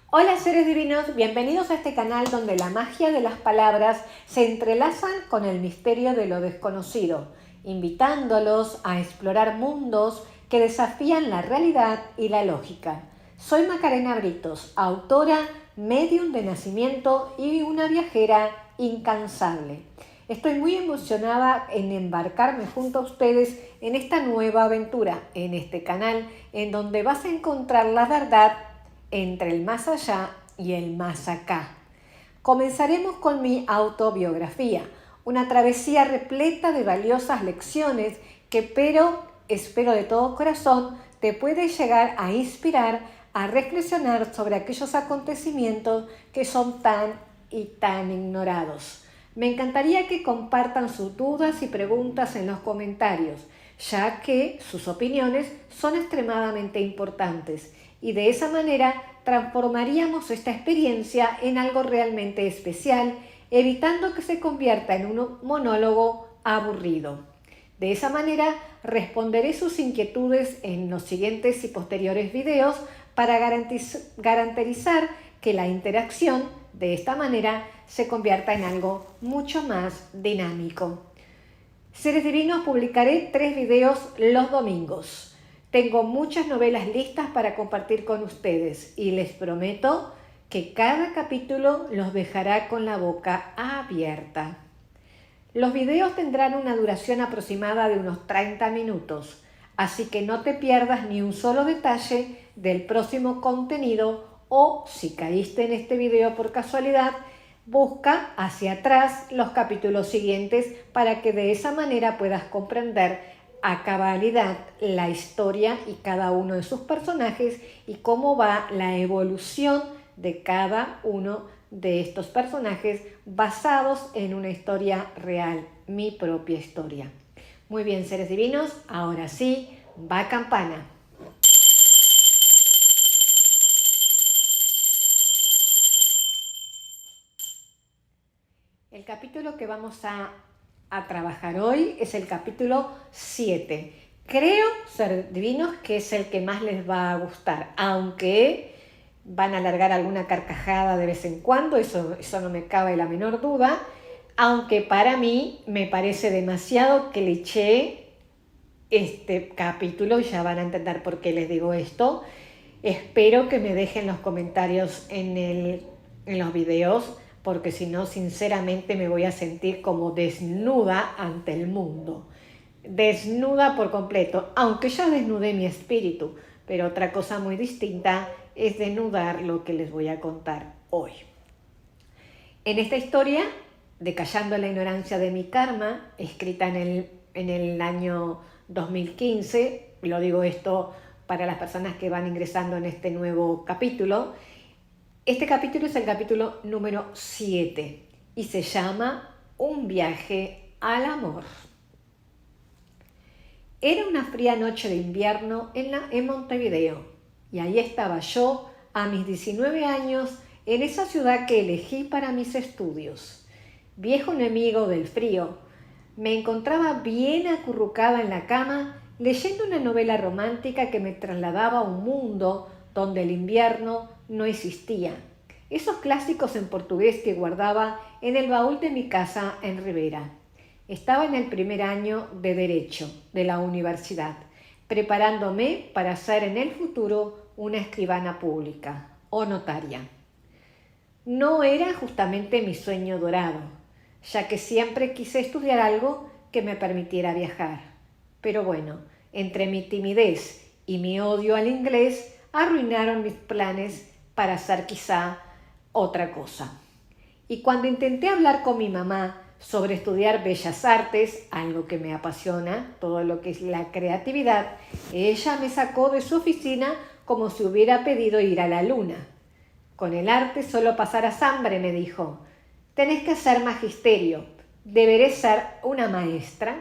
Hola seres divinos, bienvenidos a este canal donde la magia de las palabras se entrelazan con el misterio de lo desconocido, invitándolos a explorar mundos que desafían la realidad y la lógica. Soy Macarena Britos, autora, médium de nacimiento y una viajera incansable. Estoy muy emocionada en embarcarme junto a ustedes en esta nueva aventura, en este canal, en donde vas a encontrar la verdad entre el más allá y el más acá. Comenzaremos con mi autobiografía, una travesía repleta de valiosas lecciones que espero de todo corazón te puede llegar a inspirar a reflexionar sobre aquellos acontecimientos que son tan ignorados. Me encantaría que compartan sus dudas y preguntas en los comentarios, ya que sus opiniones son extremadamente importantes y de esa manera transformaríamos esta experiencia en algo realmente especial, evitando que se convierta en un monólogo aburrido. De esa manera responderé sus inquietudes en los siguientes y posteriores videos para garantizar que la interacción de esta manera se convierta en algo mucho más dinámico. Seres divinos, publicaré 3 videos los domingos. Tengo muchas novelas listas para compartir con ustedes y les prometo que cada capítulo los dejará con la boca abierta. Los videos tendrán una duración aproximada de unos 30 minutos, así que no te pierdas ni un solo detalle del próximo contenido o, si caíste en este video por casualidad, busca hacia atrás los capítulos siguientes para que de esa manera puedas comprender a cabalidad la historia y cada uno de sus personajes y cómo va la evolución de cada uno de estos personajes basados en una historia real, mi propia historia. Muy bien, seres divinos, ahora sí, va campana. El capítulo que vamos a trabajar hoy es el capítulo 7. Creo, seres divinos, que es el que más les va a gustar, aunque van a largar alguna carcajada de vez en cuando, eso no me cabe la menor duda, aunque para mí me parece demasiado cliché este capítulo, ya van a entender por qué les digo esto. Espero que me dejen los comentarios en los videos, porque si no, sinceramente me voy a sentir como desnuda ante el mundo. Desnuda por completo, aunque ya desnudé mi espíritu, pero otra cosa muy distinta es desnudar lo que les voy a contar hoy. En esta historia de Callando la ignorancia de mi karma, escrita en el año 2015, lo digo esto para las personas que van ingresando en este nuevo capítulo. Este capítulo es el capítulo número 7 y se llama Un viaje al amor. Era una fría noche de invierno en Montevideo y ahí estaba yo a mis 19 años en esa ciudad que elegí para mis estudios. Viejo enemigo del frío, me encontraba bien acurrucada en la cama leyendo una novela romántica que me trasladaba a un mundo donde el invierno no existía. Esos clásicos en portugués que guardaba en el baúl de mi casa en Rivera. Estaba en el primer año de Derecho de la universidad, preparándome para ser en el futuro una escribana pública o notaria. No era justamente mi sueño dorado, ya que siempre quise estudiar algo que me permitiera viajar. Pero bueno, entre mi timidez y mi odio al inglés, arruinaron mis planes para hacer quizá otra cosa. Y cuando intenté hablar con mi mamá sobre estudiar bellas artes, algo que me apasiona, todo lo que es la creatividad, ella me sacó de su oficina como si hubiera pedido ir a la luna. Con el arte solo pasarás hambre, me dijo. Tenés que hacer magisterio, deberé ser una maestra.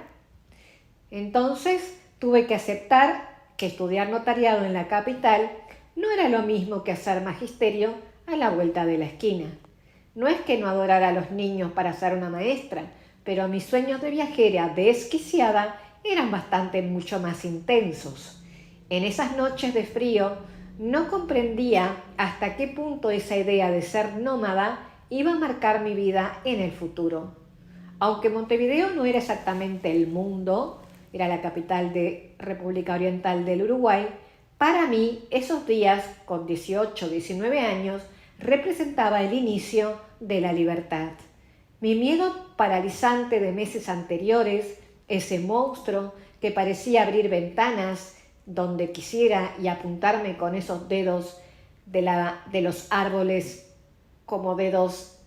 Entonces tuve que aceptar que estudiar notariado en la capital no era lo mismo que hacer magisterio a la vuelta de la esquina. No es que no adorara a los niños para ser una maestra, pero mis sueños de viajera desquiciada eran mucho más intensos. En esas noches de frío, No comprendía hasta qué punto esa idea de ser nómada iba a marcar mi vida en el futuro. Aunque Montevideo no era exactamente el mundo, era la capital de República Oriental del Uruguay, para mí esos días, con 18 o 19 años, representaba el inicio de la libertad. Mi miedo paralizante de meses anteriores, ese monstruo que parecía abrir ventanas donde quisiera y apuntarme con esos dedos de los árboles como dedos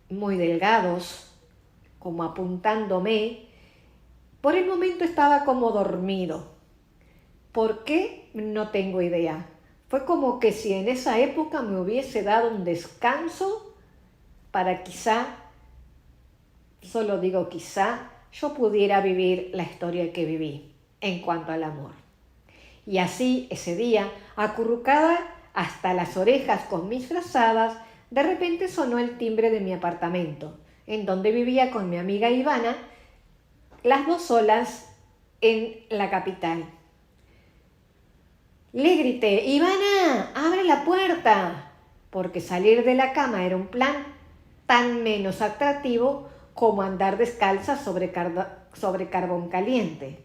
muy delgados, como apuntándome, por el momento estaba como dormido. ¿Por qué? No tengo idea. Fue como que si en esa época me hubiese dado un descanso para quizá, solo digo quizá, yo pudiera vivir la historia que viví en cuanto al amor. Y así, ese día, acurrucada hasta las orejas con mis frazadas, de repente sonó el timbre de mi apartamento, en donde vivía con mi amiga Ivana, las dos solas en la capital. Le grité: «Ivana, abre la puerta», porque salir de la cama era un plan tan menos atractivo como andar descalza sobre carbón caliente.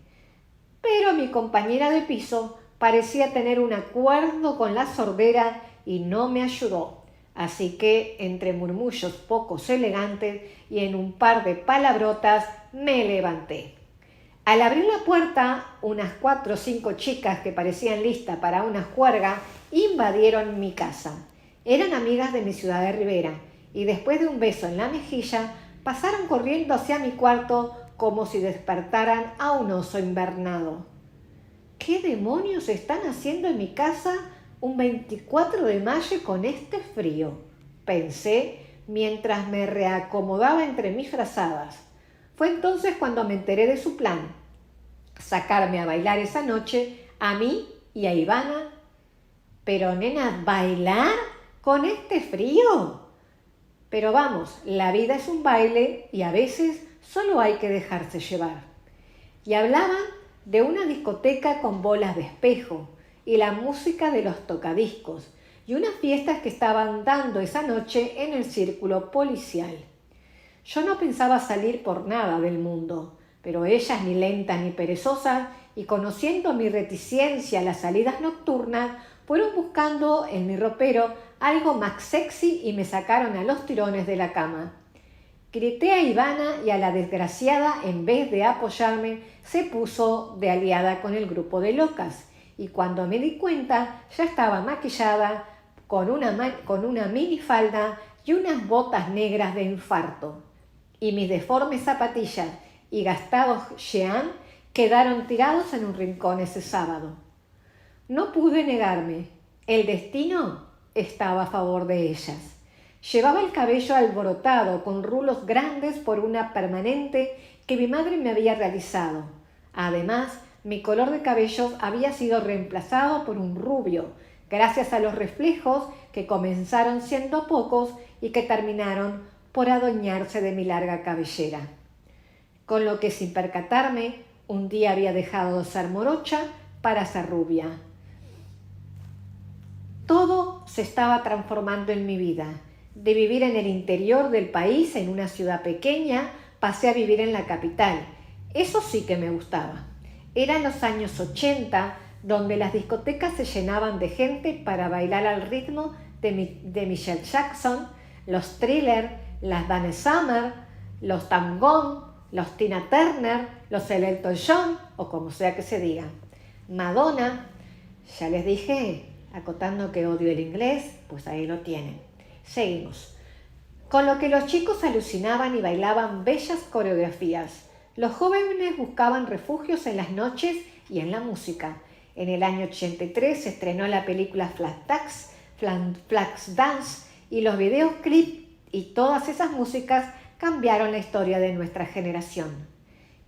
Pero mi compañera de piso parecía tener un acuerdo con la sordera y no me ayudó. Así que, entre murmullos pocos elegantes y en un par de palabrotas, me levanté. Al abrir la puerta, unas 4 o 5 chicas que parecían listas para una juerga invadieron mi casa. Eran amigas de mi ciudad de Rivera y después de un beso en la mejilla, pasaron corriendo hacia mi cuarto como si despertaran a un oso invernado. ¿Qué demonios están haciendo en mi casa un 24 de mayo con este frío?, pensé mientras me reacomodaba entre mis frazadas. Fue entonces cuando me enteré de su plan: sacarme a bailar esa noche a mí y a Ivana. Pero nena, ¿bailar con este frío? Pero vamos, la vida es un baile y a veces solo hay que dejarse llevar. Y hablaban de una discoteca con bolas de espejo y la música de los tocadiscos y unas fiestas que estaban dando esa noche en el círculo policial. Yo no pensaba salir por nada del mundo, pero ellas, ni lentas ni perezosas, y conociendo mi reticencia a las salidas nocturnas, fueron buscando en mi ropero algo más sexy y me sacaron a los tirones de la cama. Grité a Ivana y a la desgraciada, en vez de apoyarme, se puso de aliada con el grupo de locas, y cuando me di cuenta ya estaba maquillada con una minifalda y unas botas negras de infarto. Y mis deformes zapatillas y gastados Shein quedaron tirados en un rincón ese sábado. No pude negarme. El destino estaba a favor de ellas. Llevaba el cabello alborotado con rulos grandes por una permanente que mi madre me había realizado. Además, mi color de cabello había sido reemplazado por un rubio, gracias a los reflejos que comenzaron siendo pocos y que terminaron por adueñarse de mi larga cabellera. Con lo que, sin percatarme, un día había dejado de ser morocha para ser rubia. Todo se estaba transformando en mi vida. De vivir en el interior del país, en una ciudad pequeña, pasé a vivir en la capital. Eso sí que me gustaba. Eran los años 80, donde las discotecas se llenaban de gente para bailar al ritmo de Michael Jackson, los Thriller, las Dana Summer, los Tam Gong, los Tina Turner, los Elton John, o como sea que se diga. Madonna, ya les dije, acotando que odio el inglés, pues ahí lo tienen. Seguimos. Con lo que los chicos alucinaban y bailaban bellas coreografías. Los jóvenes buscaban refugios en las noches y en la música. En el año 83 se estrenó la película Flashdance y los videoclips y todas esas músicas cambiaron la historia de nuestra generación.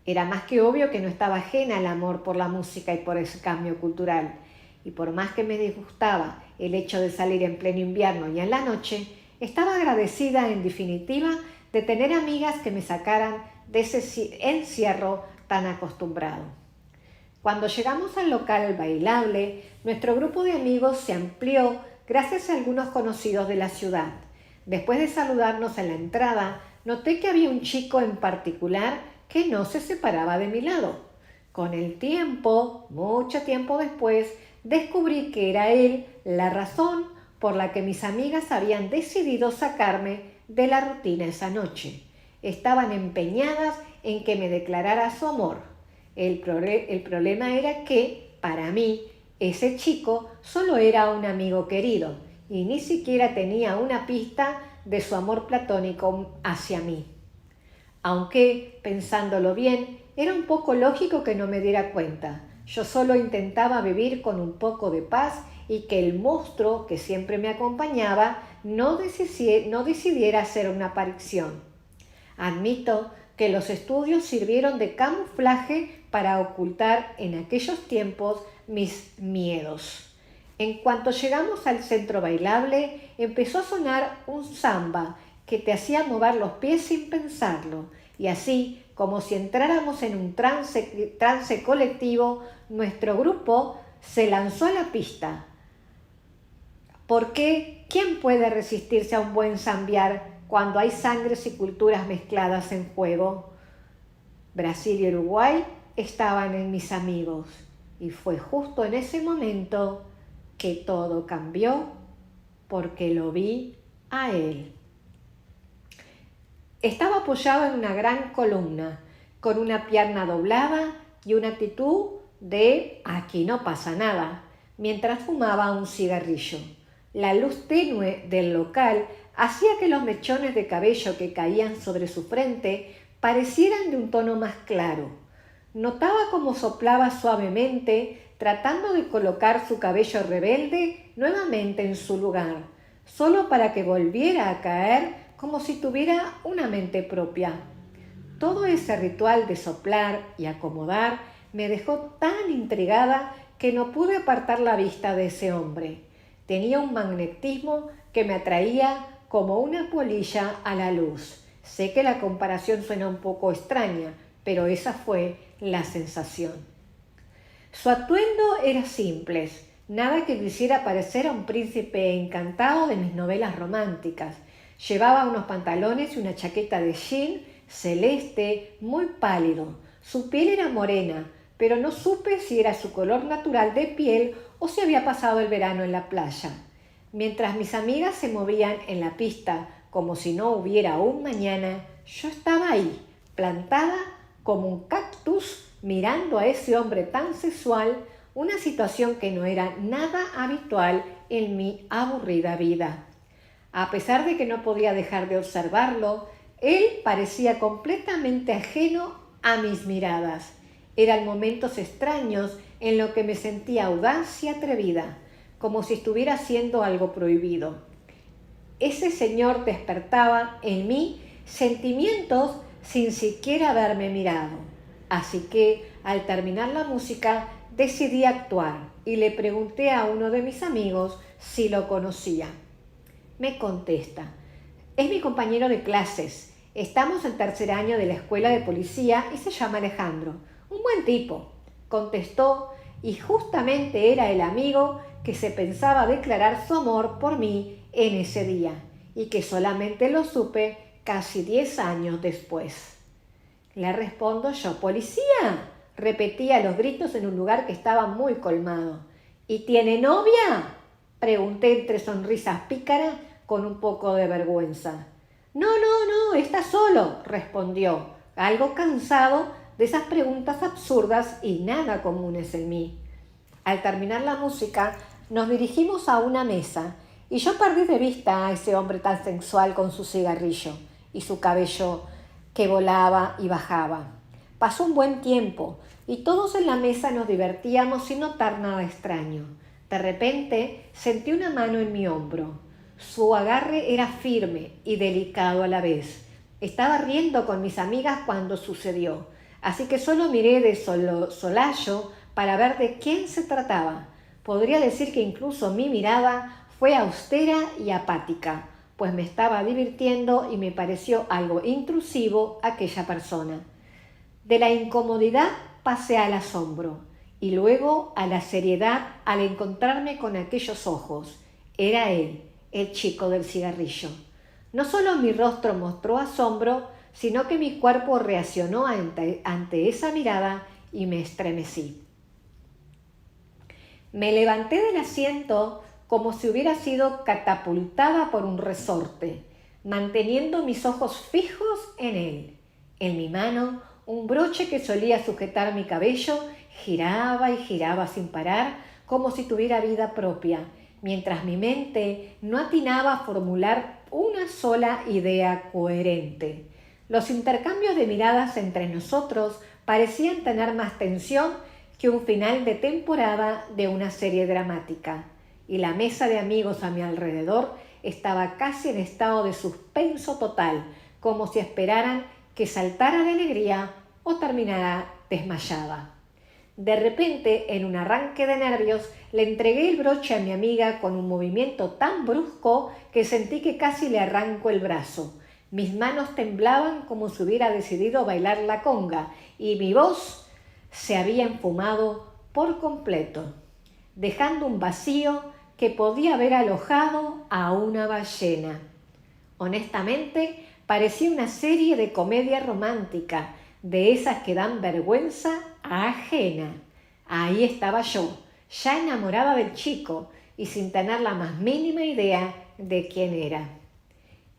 Era más que obvio que no estaba ajena al amor por la música y por ese cambio cultural. Y por más que me disgustaba el hecho de salir en pleno invierno y en la noche, estaba agradecida, en definitiva, de tener amigas que me sacaran de ese encierro tan acostumbrado. Cuando llegamos al local bailable, nuestro grupo de amigos se amplió gracias a algunos conocidos de la ciudad. Después de saludarnos en la entrada, noté que había un chico en particular que no se separaba de mi lado. Con el tiempo, mucho tiempo después, descubrí que era él la razón por la que mis amigas habían decidido sacarme de la rutina esa noche. Estaban empeñadas en que me declarara su amor. El problema era que, para mí, ese chico solo era un amigo querido y ni siquiera tenía una pista de su amor platónico hacia mí. Aunque, pensándolo bien, era un poco lógico que no me diera cuenta. Yo solo intentaba vivir con un poco de paz y que el monstruo que siempre me acompañaba no decidiera hacer una aparición. Admito que los estudios sirvieron de camuflaje para ocultar en aquellos tiempos mis miedos. En cuanto llegamos al centro bailable, empezó a sonar un samba que te hacía mover los pies sin pensarlo, y así, como si entráramos en un trance colectivo, nuestro grupo se lanzó a la pista. Porque, ¿quién puede resistirse a un buen zambiar cuando hay sangres y culturas mezcladas en juego? Brasil y Uruguay estaban en mis amigos, y fue justo en ese momento que todo cambió, porque lo vi a él. Estaba apoyado en una gran columna, con una pierna doblada y una actitud de «aquí no pasa nada», mientras fumaba un cigarrillo. La luz tenue del local hacía que los mechones de cabello que caían sobre su frente parecieran de un tono más claro. Notaba cómo soplaba suavemente, tratando de colocar su cabello rebelde nuevamente en su lugar, solo para que volviera a caer como si tuviera una mente propia. Todo ese ritual de soplar y acomodar me dejó tan intrigada que no pude apartar la vista de ese hombre. Tenía un magnetismo que me atraía como una polilla a la luz. Sé que la comparación suena un poco extraña, pero esa fue la sensación. Su atuendo era simple, nada que quisiera parecer a un príncipe encantado de mis novelas románticas. Llevaba unos pantalones y una chaqueta de jean celeste muy pálido. Su piel era morena, pero no supe si era su color natural de piel o si había pasado el verano en la playa. Mientras mis amigas se movían en la pista como si no hubiera un mañana, yo estaba ahí, plantada como un cactus, mirando a ese hombre tan sexual, una situación que no era nada habitual en mi aburrida vida. A pesar de que no podía dejar de observarlo, él parecía completamente ajeno a mis miradas. Eran momentos extraños en los que me sentía audaz y atrevida, como si estuviera haciendo algo prohibido. Ese señor despertaba en mí sentimientos sin siquiera haberme mirado. Así que, al terminar la música, decidí actuar y le pregunté a uno de mis amigos si lo conocía. Me contesta: es mi compañero de clases. Estamos en tercer año de la escuela de policía y se llama Alejandro. Un buen tipo, contestó, y justamente era el amigo que se pensaba declarar su amor por mí en ese día y que solamente lo supe casi 10 años después. Le respondo yo: «¿Policía?», repetía a los gritos en un lugar que estaba muy colmado. «¿Y tiene novia?», pregunté entre sonrisas pícaras con un poco de vergüenza. «No, está solo», respondió, algo cansado de esas preguntas absurdas y nada comunes en mí. Al terminar la música, nos dirigimos a una mesa y yo perdí de vista a ese hombre tan sensual con su cigarrillo y su cabello que volaba y bajaba. Pasó un buen tiempo y todos en la mesa nos divertíamos sin notar nada extraño. De repente sentí una mano en mi hombro. Su agarre era firme y delicado a la vez. Estaba riendo con mis amigas cuando sucedió, así que solo miré de solayo para ver de quién se trataba. Podría decir que incluso mi mirada fue austera y apática, pues me estaba divirtiendo y me pareció algo intrusivo aquella persona. De la incomodidad pasé al asombro. y luego a la seriedad al encontrarme con aquellos ojos. Era él, el chico del cigarrillo. No solo mi rostro mostró asombro, sino que mi cuerpo reaccionó ante esa mirada y me estremecí. Me levanté del asiento como si hubiera sido catapultada por un resorte, manteniendo mis ojos fijos en él. En mi mano, un broche que solía sujetar mi cabello giraba y giraba sin parar, como si tuviera vida propia, mientras mi mente no atinaba a formular una sola idea coherente. Los intercambios de miradas entre nosotros parecían tener más tensión que un final de temporada de una serie dramática, y la mesa de amigos a mi alrededor estaba casi en estado de suspenso total, como si esperaran que saltara de alegría o terminara desmayada. De repente, en un arranque de nervios, le entregué el broche a mi amiga con un movimiento tan brusco que sentí que casi le arranco el brazo. Mis manos temblaban como si hubiera decidido bailar la conga y mi voz se había enfumado por completo, dejando un vacío que podía haber alojado a una ballena. Honestamente, parecía una serie de comedia romántica, de esas que dan vergüenza ajena. Ahí estaba yo, ya enamorada del chico y sin tener la más mínima idea de quién era.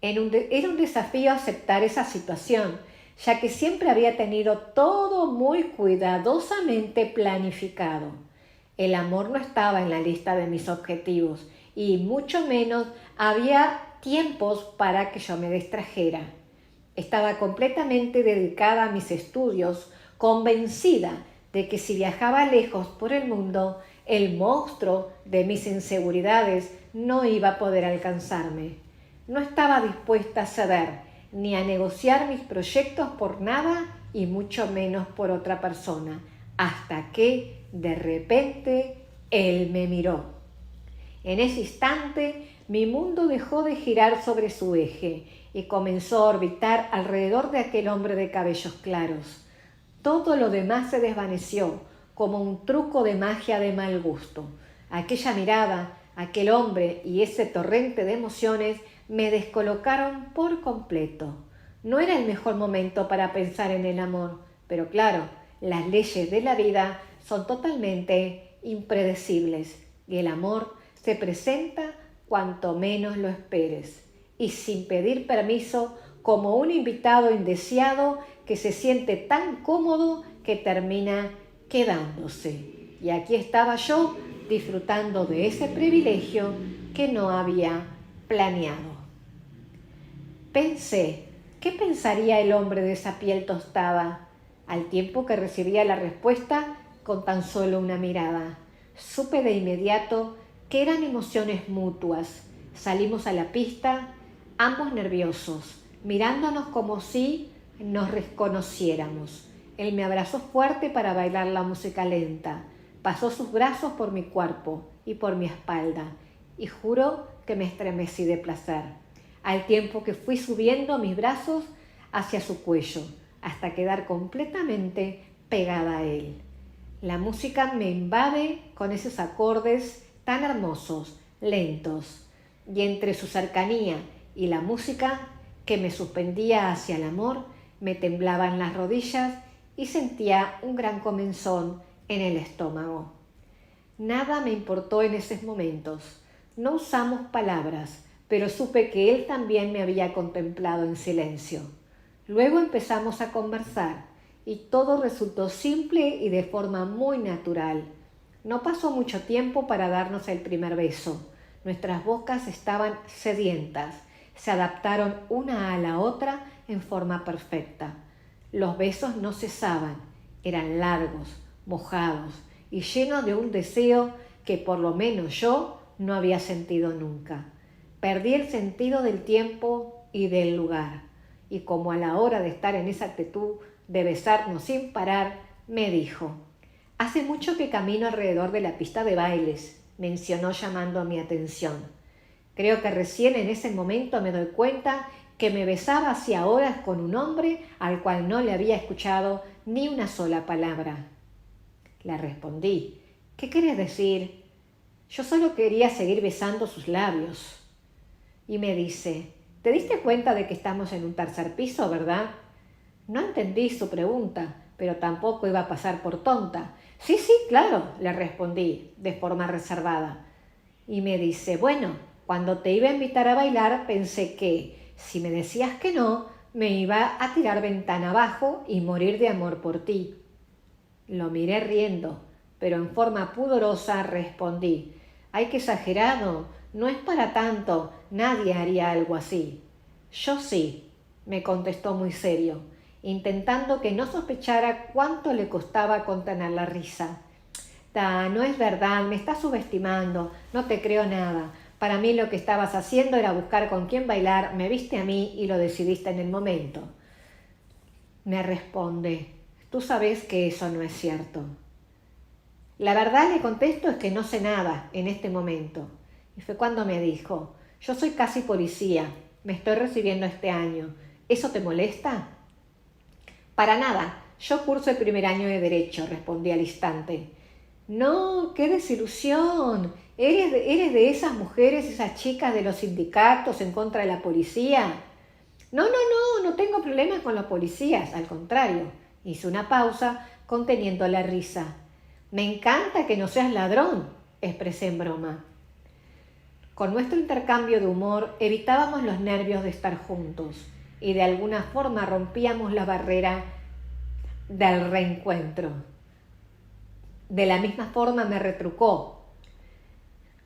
Era un desafío aceptar esa situación, ya que siempre había tenido todo muy cuidadosamente planificado. El amor no estaba en la lista de mis objetivos y mucho menos había tiempos para que yo me distrajera. Estaba completamente dedicada a mis estudios, convencida de que si viajaba lejos por el mundo, el monstruo de mis inseguridades no iba a poder alcanzarme. No estaba dispuesta a ceder ni a negociar mis proyectos por nada y mucho menos por otra persona, hasta que, de repente, él me miró. En ese instante, mi mundo dejó de girar sobre su eje y comenzó a orbitar alrededor de aquel hombre de cabellos claros. Todo lo demás se desvaneció, como un truco de magia de mal gusto. Aquella mirada, aquel hombre y ese torrente de emociones me descolocaron por completo. No era el mejor momento para pensar en el amor, pero claro, las leyes de la vida son totalmente impredecibles y el amor se presenta cuanto menos lo esperes y sin pedir permiso, como un invitado indeseado que se siente tan cómodo que termina quedándose. Y aquí estaba yo disfrutando de ese privilegio que no había planeado. Pensé, ¿qué pensaría el hombre de esa piel tostada? Al tiempo que recibía la respuesta con tan solo una mirada. Supe de inmediato que eran emociones mutuas. Salimos a la pista, ambos nerviosos, mirándonos como si nos reconociéramos. Él me abrazó fuerte para bailar la música lenta. Pasó sus brazos por mi cuerpo y por mi espalda, y juro que me estremecí de placer, al tiempo que fui subiendo mis brazos hacia su cuello, hasta quedar completamente pegada a él. La música me invade con esos acordes tan hermosos, lentos, y entre su cercanía y la música que me suspendía hacia el amor, me temblaban las rodillas y sentía un gran comezón en el estómago. Nada me importó en esos momentos. No usamos palabras, pero supe que él también me había contemplado en silencio. Luego empezamos a conversar y todo resultó simple y de forma muy natural. No pasó mucho tiempo para darnos el primer beso. Nuestras bocas estaban sedientas, se adaptaron una a la otra en forma perfecta. Los besos no cesaban, eran largos, mojados y llenos de un deseo que por lo menos yo no había sentido nunca. Perdí el sentido del tiempo y del lugar, y como a la hora de estar en esa actitud de besarnos sin parar, me dijo: «Hace mucho que camino alrededor de la pista de bailes», mencionó llamando mi atención. Creo que recién en ese momento me doy cuenta que me besaba hacía horas con un hombre al cual no le había escuchado ni una sola palabra. Le respondí. ¿Qué querés decir? Yo solo quería seguir besando sus labios. Y me dice, ¿te diste cuenta de que estamos en un tercer piso, verdad? No entendí su pregunta, pero tampoco iba a pasar por tonta. Sí, sí, claro, le respondí de forma reservada. Y me dice, bueno, cuando te iba a invitar a bailar pensé que, si me decías que no, me iba a tirar ventana abajo y morir de amor por ti. Lo miré riendo, pero en forma pudorosa respondí, ¡ay, qué exagerado! No es para tanto, nadie haría algo así. Yo sí, me contestó muy serio, intentando que no sospechara cuánto le costaba contener la risa. No es verdad, me estás subestimando, no te creo nada. Para mí lo que estabas haciendo era buscar con quién bailar, me viste a mí y lo decidiste en el momento. Me responde, tú sabes que eso no es cierto. La verdad, le contesto, es que no sé nada en este momento. Y fue cuando me dijo, yo soy casi policía, me estoy recibiendo este año. ¿Eso te molesta? Para nada, yo curso el primer año de Derecho, respondí al instante. No, qué desilusión. ¿Eres de esas mujeres, esas chicas de los sindicatos en contra de la policía? No tengo problemas con los policías, al contrario. Hice una pausa, conteniendo la risa. Me encanta que no seas ladrón, expresé en broma. Con nuestro intercambio de humor evitábamos los nervios de estar juntos y de alguna forma rompíamos la barrera del reencuentro. De la misma forma me retrucó.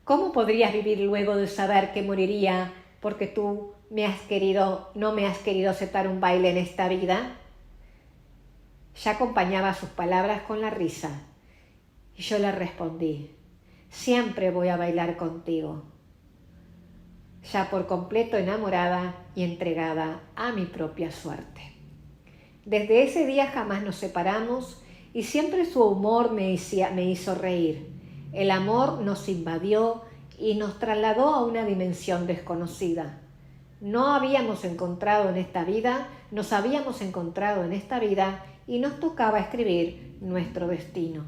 ¿Cómo podrías vivir luego de saber que moriría porque tú no me has querido aceptar un baile en esta vida? Ya acompañaba sus palabras con la risa. Y yo le respondí, siempre voy a bailar contigo. Ya por completo enamorada y entregada a mi propia suerte. Desde ese día jamás nos separamos y siempre su humor me hizo reír. El amor nos invadió y nos trasladó a una dimensión desconocida. Nos habíamos encontrado en esta vida y nos tocaba escribir nuestro destino.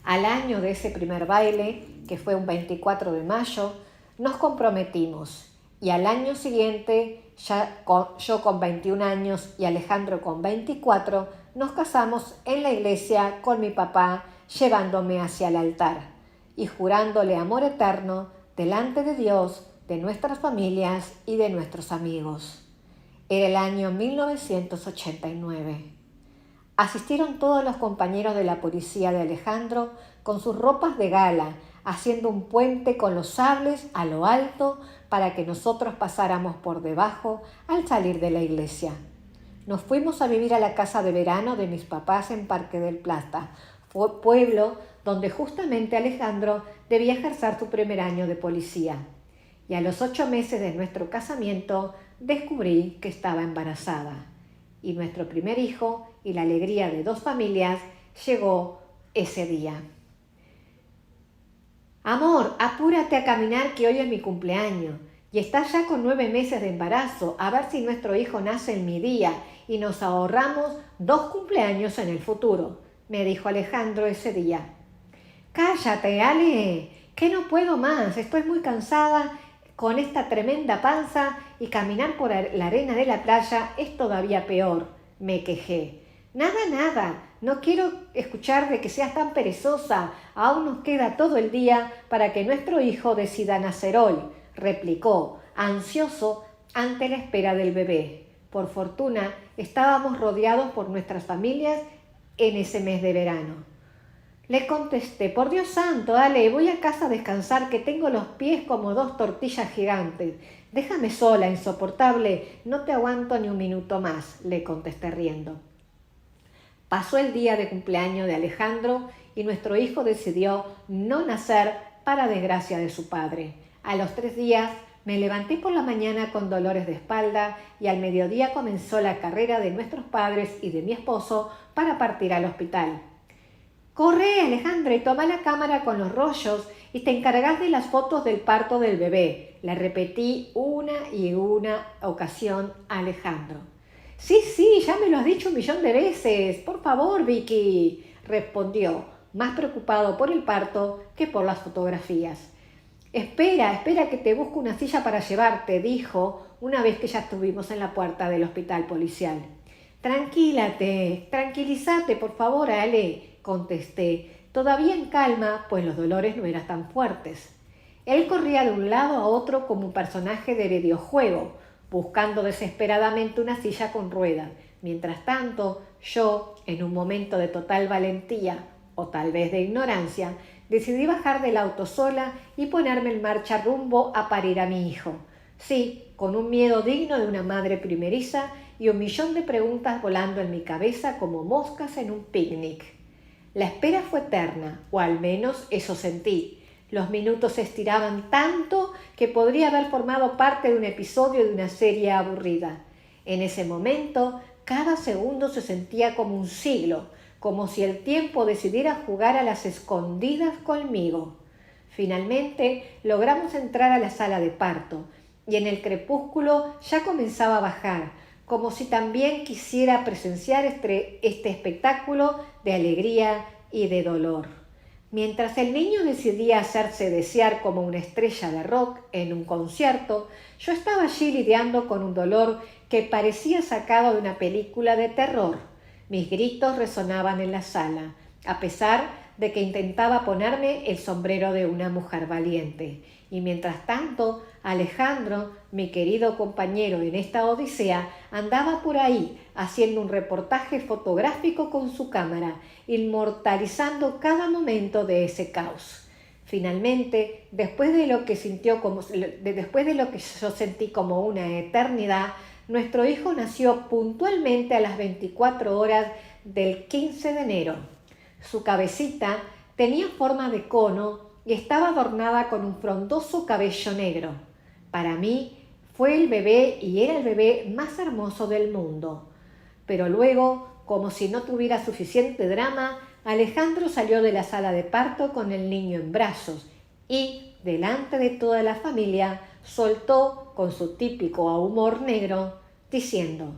Al año de ese primer baile, que fue un 24 de mayo, nos comprometimos y al año siguiente, yo con 21 años y Alejandro con 24, nos casamos en la iglesia con mi papá llevándome hacia el altar y jurándole amor eterno delante de Dios, de nuestras familias y de nuestros amigos. Era el año 1989. Asistieron todos los compañeros de la policía de Alejandro con sus ropas de gala, haciendo un puente con los sables a lo alto para que nosotros pasáramos por debajo al salir de la iglesia. Nos fuimos a vivir a la casa de verano de mis papás en Parque del Plata, pueblo donde justamente Alejandro debía ejercer su primer año de policía. Y a los 8 meses de nuestro casamiento descubrí que estaba embarazada. Y nuestro primer hijo y la alegría de 2 familias llegó ese día. Amor, apúrate a caminar que hoy es mi cumpleaños y estás ya con 9 meses de embarazo, a ver si nuestro hijo nace en mi día y nos ahorramos 2 cumpleaños en el futuro, me dijo Alejandro ese día. Cállate, Ale, que no puedo más, estoy muy cansada con esta tremenda panza y caminar por la arena de la playa es todavía peor, me quejé. Nada, no quiero escuchar de que seas tan perezosa, aún nos queda todo el día para que nuestro hijo decida nacer hoy, replicó, ansioso ante la espera del bebé. Por fortuna, estábamos rodeados por nuestras familias en ese mes de verano. Le contesté, por Dios santo, Ale, voy a casa a descansar que tengo los pies como 2 tortillas gigantes. Déjame sola, insoportable, no te aguanto ni un minuto más, le contesté riendo. Pasó el día de cumpleaños de Alejandro y nuestro hijo decidió no nacer para desgracia de su padre. A los 3 días me levanté por la mañana con dolores de espalda y al mediodía comenzó la carrera de nuestros padres y de mi esposo para partir al hospital. Corre, Alejandro, y toma la cámara con los rollos y te encargas de las fotos del parto del bebé. Le repetí una y una ocasión a Alejandro. Sí, ya me lo has dicho 1.000.000 de veces. Por favor, Vicky, respondió, más preocupado por el parto que por las fotografías. Espera que te busco una silla para llevarte, dijo una vez que ya estuvimos en la puerta del hospital policial. Tranquilízate, por favor, Ale, contesté, todavía en calma, pues los dolores no eran tan fuertes. Él corría de un lado a otro como un personaje de videojuego, buscando desesperadamente una silla con ruedas. Mientras tanto, yo, en un momento de total valentía, o tal vez de ignorancia, decidí bajar del auto sola y ponerme en marcha rumbo a parir a mi hijo. Sí, con un miedo digno de una madre primeriza y 1.000.000 de preguntas volando en mi cabeza como moscas en un picnic. La espera fue eterna, o al menos eso sentí. Los minutos se estiraban tanto que podría haber formado parte de un episodio de una serie aburrida. En ese momento, cada segundo se sentía como un siglo, como si el tiempo decidiera jugar a las escondidas conmigo. Finalmente, logramos entrar a la sala de parto, y en el crepúsculo ya comenzaba a bajar, como si también quisiera presenciar este espectáculo de alegría y de dolor. Mientras el niño decidía hacerse desear como una estrella de rock en un concierto, yo estaba allí lidiando con un dolor que parecía sacado de una película de terror. Mis gritos resonaban en la sala, a pesar de que intentaba ponerme el sombrero de una mujer valiente. Y mientras tanto, Alejandro, mi querido compañero en esta odisea, andaba por ahí haciendo un reportaje fotográfico con su cámara, inmortalizando cada momento de ese caos. Finalmente, después de lo que yo sentí como una eternidad, nuestro hijo nació puntualmente a las 24 horas del 15 de enero. Su cabecita tenía forma de cono y estaba adornada con un frondoso cabello negro. Para mí fue el bebé y era el bebé más hermoso del mundo. Pero luego, como si no tuviera suficiente drama, Alejandro salió de la sala de parto con el niño en brazos y, delante de toda la familia, soltó con su típico humor negro, diciendo: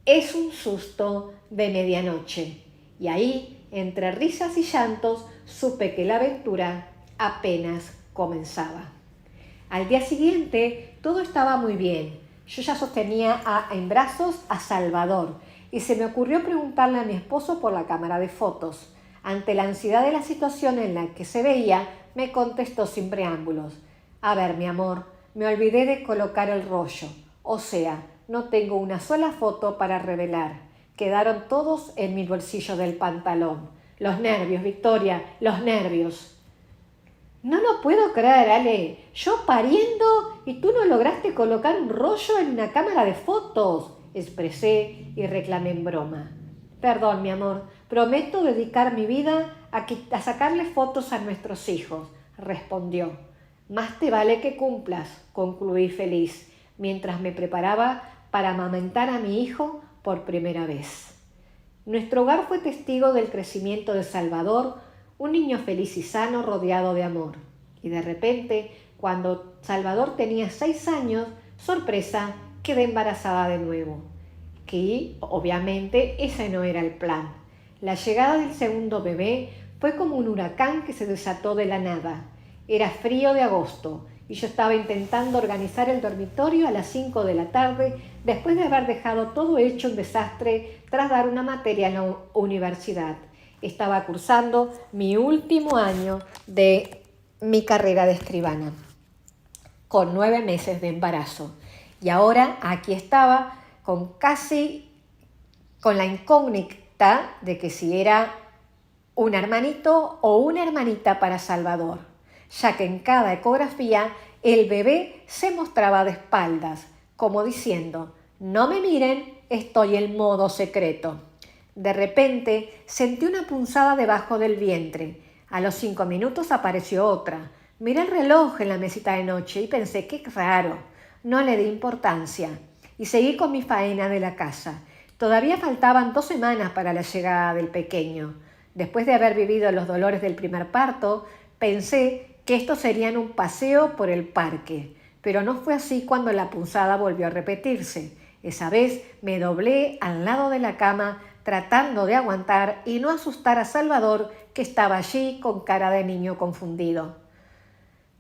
«Es un susto de medianoche». Y ahí, entre risas y llantos, supe que la aventura apenas comenzaba. Al día siguiente, todo estaba muy bien. Yo ya sostenía en brazos a Salvador y se me ocurrió preguntarle a mi esposo por la cámara de fotos. Ante la ansiedad de la situación en la que se veía, me contestó sin preámbulos: «A ver, mi amor, me olvidé de colocar el rollo. O sea, no tengo una sola foto para revelar. Quedaron todos en mi bolsillo del pantalón. Los nervios, Victoria, los nervios». «No lo puedo creer, Ale. Yo pariendo y tú no lograste colocar un rollo en una cámara de fotos», expresé y reclamé en broma. «Perdón, mi amor. Prometo dedicar mi vida a sacarle fotos a nuestros hijos», respondió. «Más te vale que cumplas», concluí feliz, mientras me preparaba para amamantar a mi hijo por primera vez. Nuestro hogar fue testigo del crecimiento de Salvador, un niño feliz y sano rodeado de amor. Y de repente, cuando Salvador tenía 6 años, sorpresa, quedé embarazada de nuevo. Que obviamente ese no era el plan. La llegada del segundo bebé fue como un huracán que se desató de la nada. Era frío de agosto y yo estaba intentando organizar el dormitorio a las 5 de la tarde después de haber dejado todo hecho un desastre tras dar una materia en la universidad. Estaba cursando mi último año de mi carrera de escribana, con 9 meses de embarazo. Y ahora aquí estaba con la incógnita de que si era un hermanito o una hermanita para Salvador, ya que en cada ecografía el bebé se mostraba de espaldas, como diciendo: «No me miren, estoy en modo secreto». De repente sentí una punzada debajo del vientre. A los 5 minutos apareció otra. Miré el reloj en la mesita de noche y pensé: «Qué raro». No le di importancia y seguí con mi faena de la casa. Todavía faltaban 2 semanas para la llegada del pequeño. Después de haber vivido los dolores del primer parto, pensé que estos serían un paseo por el parque. Pero no fue así cuando la punzada volvió a repetirse. Esa vez me doblé al lado de la cama tratando de aguantar y no asustar a Salvador, que estaba allí con cara de niño confundido.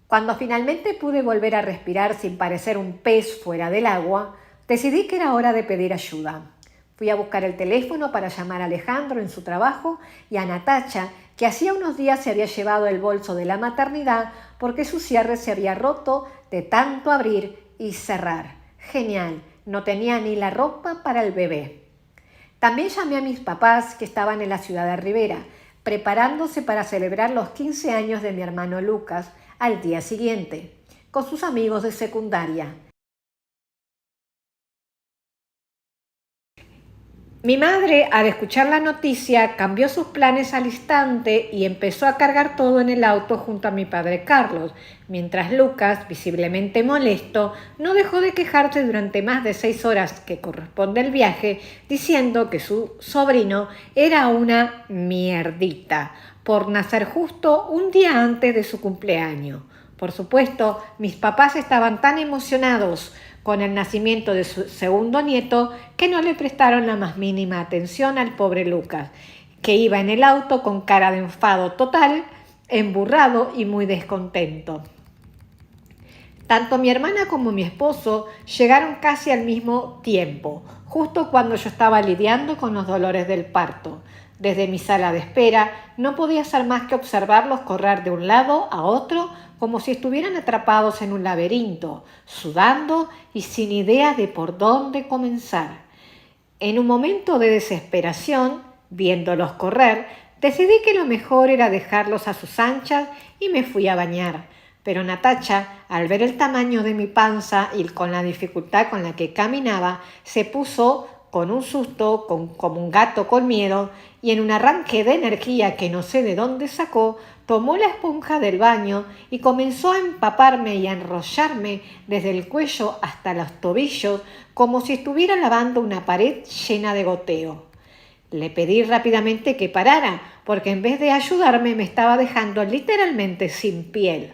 Cuando finalmente pude volver a respirar sin parecer un pez fuera del agua, decidí que era hora de pedir ayuda. Fui a buscar el teléfono para llamar a Alejandro en su trabajo y a Natacha, que hacía unos días se había llevado el bolso de la maternidad porque su cierre se había roto de tanto abrir y cerrar. Genial, no tenía ni la ropa para el bebé. También llamé a mis papás, que estaban en la ciudad de Rivera, preparándose para celebrar los 15 años de mi hermano Lucas al día siguiente, con sus amigos de secundaria. Mi madre, al escuchar la noticia, cambió sus planes al instante y empezó a cargar todo en el auto junto a mi padre Carlos, mientras Lucas, visiblemente molesto, no dejó de quejarse durante más de 6 horas que corresponde el viaje, diciendo que su sobrino era una mierdita por nacer justo un día antes de su cumpleaños. Por supuesto, mis papás estaban tan emocionados con el nacimiento de su segundo nieto que no le prestaron la más mínima atención al pobre Lucas, que iba en el auto con cara de enfado total, emburrado y muy descontento. Tanto mi hermana como mi esposo llegaron casi al mismo tiempo, justo cuando yo estaba lidiando con los dolores del parto. Desde mi sala de espera no podía hacer más que observarlos correr de un lado a otro como si estuvieran atrapados en un laberinto, sudando y sin idea de por dónde comenzar. En un momento de desesperación, viéndolos correr, decidí que lo mejor era dejarlos a sus anchas y me fui a bañar. Pero Natacha, al ver el tamaño de mi panza y con la dificultad con la que caminaba, se puso con un susto, como un gato con miedo, y en un arranque de energía que no sé de dónde sacó, tomó la esponja del baño y comenzó a empaparme y a enrollarme desde el cuello hasta los tobillos como si estuviera lavando una pared llena de goteo. Le pedí rápidamente que parara, porque en vez de ayudarme me estaba dejando literalmente sin piel.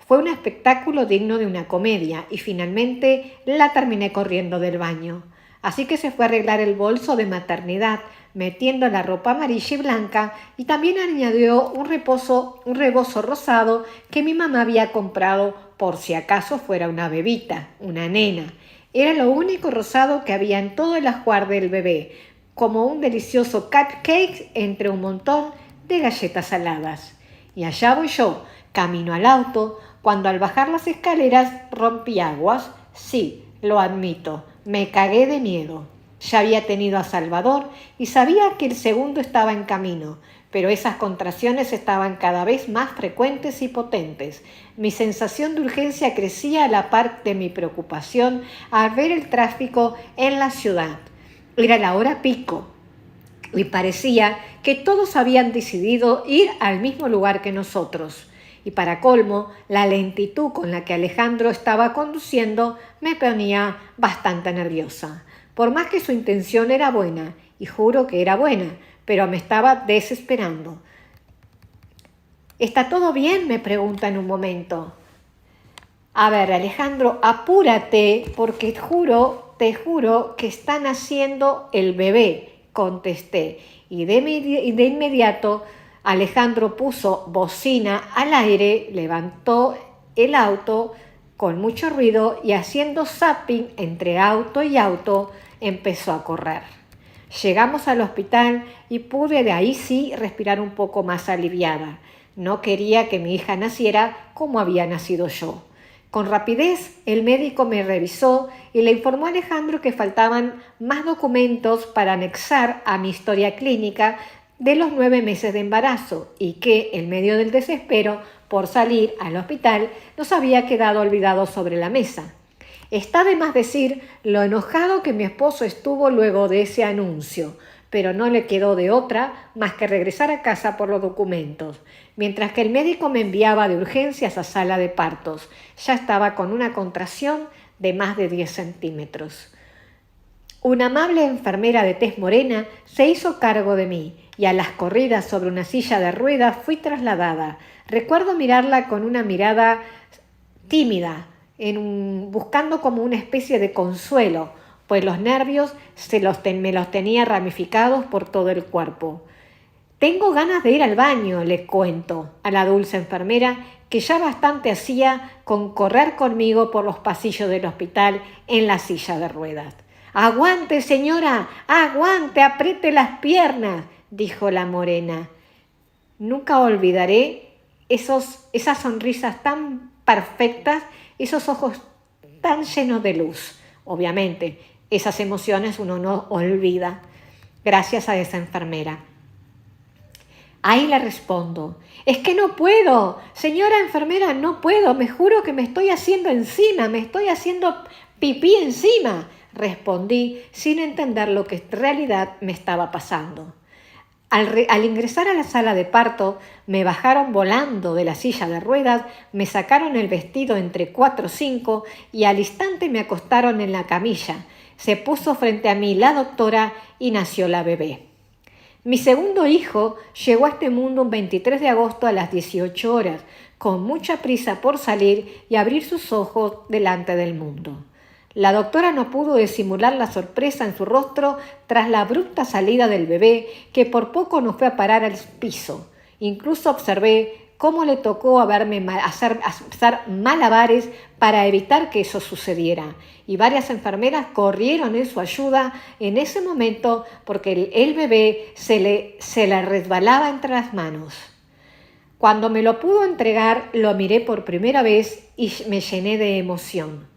Fue un espectáculo digno de una comedia y finalmente la terminé corriendo del baño. Así que se fue a arreglar el bolso de maternidad, metiendo la ropa amarilla y blanca, y también añadió un rebozo rosado que mi mamá había comprado por si acaso fuera una bebita, una nena. Era lo único rosado que había en todo el ajuar del bebé, como un delicioso cupcake entre un montón de galletas saladas. Y allá voy yo, camino al auto, cuando al bajar las escaleras rompí aguas. Sí, lo admito, me cagué de miedo. Ya había tenido a Salvador y sabía que el segundo estaba en camino, pero esas contracciones estaban cada vez más frecuentes y potentes. Mi sensación de urgencia crecía a la par de mi preocupación al ver el tráfico en la ciudad. Era la hora pico y parecía que todos habían decidido ir al mismo lugar que nosotros. Y para colmo, la lentitud con la que Alejandro estaba conduciendo me ponía bastante nerviosa. Por más que su intención era buena, y juro que era buena, pero me estaba desesperando. ¿Está todo bien?, me pregunta en un momento. A ver, Alejandro, apúrate, porque te juro que están haciendo el bebé, contesté. Y de inmediato Alejandro puso bocina al aire, levantó el auto con mucho ruido y haciendo zapping entre auto y auto, empezó a correr. Llegamos al hospital y pude de ahí sí respirar un poco más aliviada. No quería que mi hija naciera como había nacido yo. Con rapidez, el médico me revisó y le informó a Alejandro que faltaban más documentos para anexar a mi historia clínica de los 9 meses de embarazo y que, en medio del desespero por salir al hospital, nos había quedado olvidado sobre la mesa. Está de más decir lo enojado que mi esposo estuvo luego de ese anuncio, pero no le quedó de otra más que regresar a casa por los documentos, mientras que el médico me enviaba de urgencias a sala de partos. Ya estaba con una contracción de más de 10 centímetros. Una amable enfermera de tez morena se hizo cargo de mí y a las corridas sobre una silla de ruedas fui trasladada. Recuerdo mirarla con una mirada tímida, buscando como una especie de consuelo, pues los nervios me los tenía ramificados por todo el cuerpo. Tengo ganas de ir al baño, le cuento a la dulce enfermera, que ya bastante hacía con correr conmigo por los pasillos del hospital en la silla de ruedas. «Aguante, señora, aguante, apriete las piernas», dijo la morena. Nunca olvidaré esas sonrisas tan perfectas, esos ojos tan llenos de luz. Obviamente, esas emociones uno no olvida, gracias a esa enfermera. Ahí le respondo: «Es que no puedo, señora enfermera, no puedo, me juro que me estoy haciendo encima, me estoy haciendo pipí encima», respondí sin entender lo que en realidad me estaba pasando. Al ingresar a la sala de parto, me bajaron volando de la silla de ruedas, me sacaron el vestido entre 4 o 5 y al instante me acostaron en la camilla. Se puso frente a mí la doctora y nació la bebé. Mi segundo hijo llegó a este mundo un 23 de agosto a las 18 horas, con mucha prisa por salir y abrir sus ojos delante del mundo. La doctora no pudo disimular la sorpresa en su rostro tras la abrupta salida del bebé, que por poco nos fue a parar al piso. Incluso observé cómo le tocó hacer malabares para evitar que eso sucediera, y varias enfermeras corrieron en su ayuda en ese momento porque el bebé se le resbalaba entre las manos. Cuando me lo pudo entregar, lo miré por primera vez y me llené de emoción.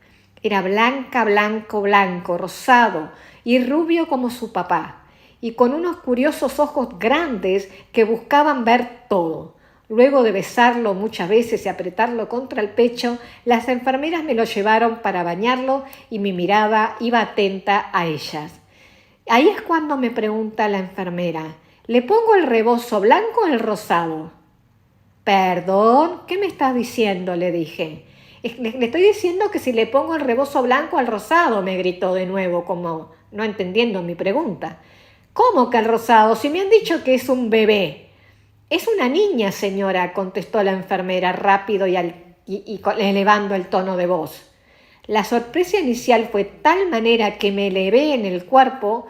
Era blanco, rosado y rubio como su papá, y con unos curiosos ojos grandes que buscaban ver todo. Luego de besarlo muchas veces y apretarlo contra el pecho, las enfermeras me lo llevaron para bañarlo y mi mirada iba atenta a ellas. Ahí es cuando me pregunta la enfermera: «¿Le pongo el rebozo blanco o el rosado?». «¿Perdón? ¿Qué me estás diciendo?», le dije. «Le estoy diciendo que si le pongo el rebozo blanco al rosado», me gritó de nuevo, como no entendiendo mi pregunta. «¿Cómo que el rosado? Si me han dicho que es un bebé». «Es una niña, señora», contestó la enfermera rápido y elevando el tono de voz. La sorpresa inicial fue tal manera que me elevé el cuerpo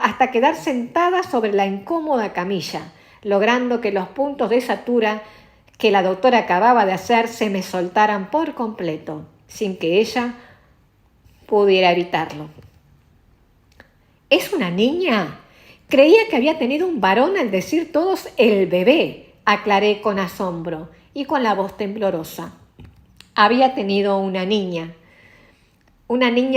hasta quedar sentada sobre la incómoda camilla, logrando que los puntos de sutura que la doctora acababa de hacer se me soltaran por completo, sin que ella pudiera evitarlo. «¿Es una niña?» Creía que había tenido un varón al decir todos «el bebé», aclaré con asombro y con la voz temblorosa. Había tenido una niña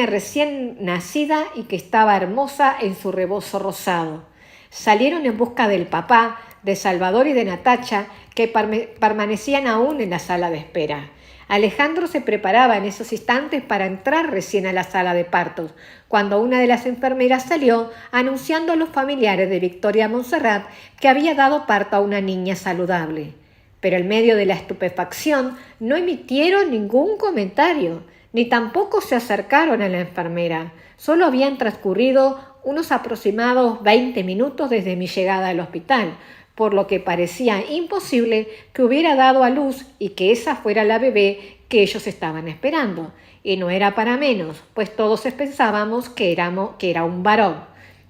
recién nacida y que estaba hermosa en su rebozo rosado. Salieron en busca del papá, de Salvador y de Natacha, que permanecían aún en la sala de espera. Alejandro se preparaba en esos instantes para entrar recién a la sala de partos, cuando una de las enfermeras salió anunciando a los familiares de Victoria Montserrat que había dado parto a una niña saludable. Pero en medio de la estupefacción no emitieron ningún comentario, ni tampoco se acercaron a la enfermera. Solo habían transcurrido unos aproximados 20 minutos desde mi llegada al hospital, por lo que parecía imposible que hubiera dado a luz y que esa fuera la bebé que ellos estaban esperando. Y no era para menos, pues todos pensábamos que era un varón.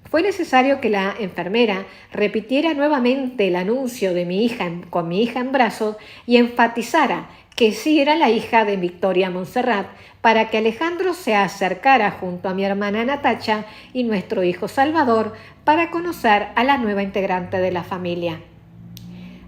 Fue necesario que la enfermera repitiera nuevamente el anuncio de con mi hija en brazos y enfatizara que sí era la hija de Victoria Montserrat, para que Alejandro se acercara junto a mi hermana Natacha y nuestro hijo Salvador para conocer a la nueva integrante de la familia.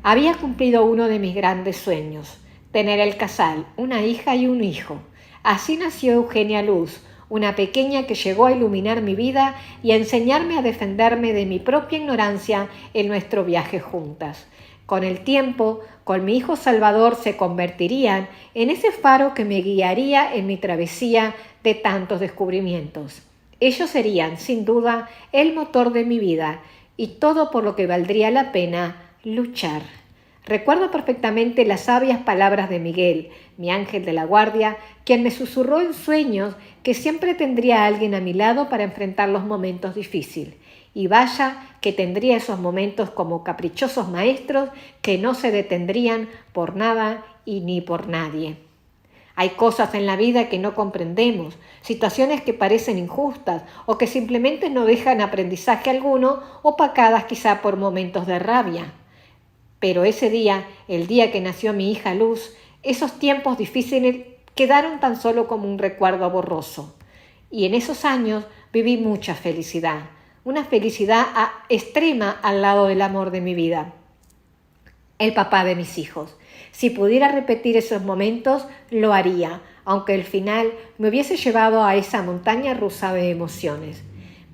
Había cumplido uno de mis grandes sueños, tener el casal, una hija y un hijo. Así nació Eugenia Luz, una pequeña que llegó a iluminar mi vida y a enseñarme a defenderme de mi propia ignorancia en nuestro viaje juntas. Con el tiempo, con mi hijo Salvador se convertirían en ese faro que me guiaría en mi travesía de tantos descubrimientos. Ellos serían, sin duda, el motor de mi vida y todo por lo que valdría la pena luchar. Recuerdo perfectamente las sabias palabras de Miguel, mi ángel de la guardia, quien me susurró en sueños que siempre tendría a alguien a mi lado para enfrentar los momentos difíciles. Y vaya que tendría esos momentos como caprichosos maestros que no se detendrían por nada y ni por nadie. Hay cosas en la vida que no comprendemos, situaciones que parecen injustas o que simplemente no dejan aprendizaje alguno, opacadas quizá por momentos de rabia. Pero ese día, el día que nació mi hija Luz, esos tiempos difíciles quedaron tan solo como un recuerdo borroso. Y en esos años viví mucha felicidad, una felicidad extrema al lado del amor de mi vida, el papá de mis hijos. Si pudiera repetir esos momentos, lo haría, aunque el final me hubiese llevado a esa montaña rusa de emociones.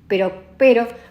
Pero,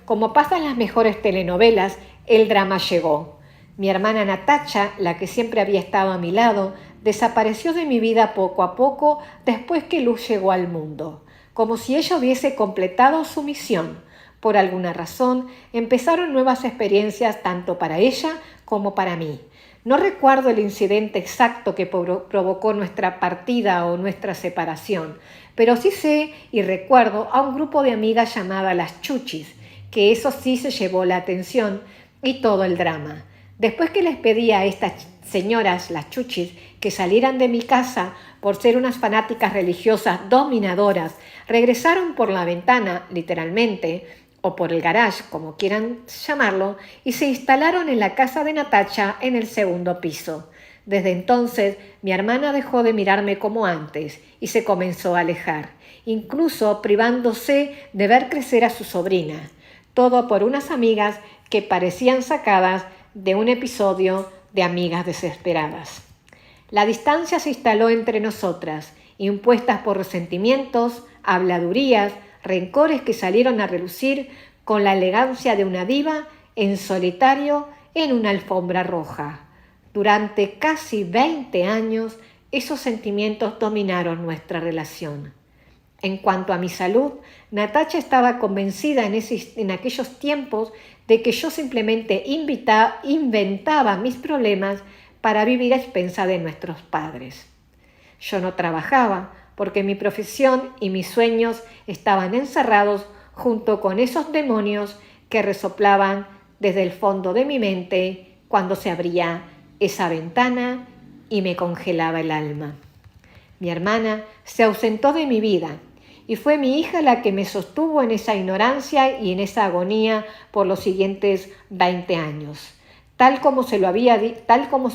como pasa en las mejores telenovelas, el drama llegó. Mi hermana Natacha, la que siempre había estado a mi lado, desapareció de mi vida poco a poco después que Luz llegó al mundo, como si ella hubiese completado su misión. Por alguna razón, empezaron nuevas experiencias tanto para ella como para mí. No recuerdo el incidente exacto que provocó nuestra partida o nuestra separación, pero sí sé y recuerdo a un grupo de amigas llamadas las Chuchis, que eso sí se llevó la atención y todo el drama. Después que les pedí a estas señoras, las Chuchis, que salieran de mi casa por ser unas fanáticas religiosas dominadoras, regresaron por la ventana, literalmente, o por el garage, como quieran llamarlo, y se instalaron en la casa de Natacha en el segundo piso. Desde entonces, mi hermana dejó de mirarme como antes y se comenzó a alejar, incluso privándose de ver crecer a su sobrina. Todo por unas amigas que parecían sacadas de un episodio de Amigas Desesperadas. La distancia se instaló entre nosotras, impuestas por resentimientos, habladurías, rencores que salieron a relucir con la elegancia de una diva en solitario en una alfombra roja. Durante casi 20 años, esos sentimientos dominaron nuestra relación. En cuanto a mi salud, Natacha estaba convencida en aquellos tiempos de que yo simplemente inventaba mis problemas para vivir a expensas de nuestros padres. Yo no trabajaba porque mi profesión y mis sueños estaban encerrados junto con esos demonios que resoplaban desde el fondo de mi mente cuando se abría esa ventana y me congelaba el alma. Mi hermana se ausentó de mi vida y fue mi hija la que me sostuvo en esa ignorancia y en esa agonía por los siguientes 20 años. Tal como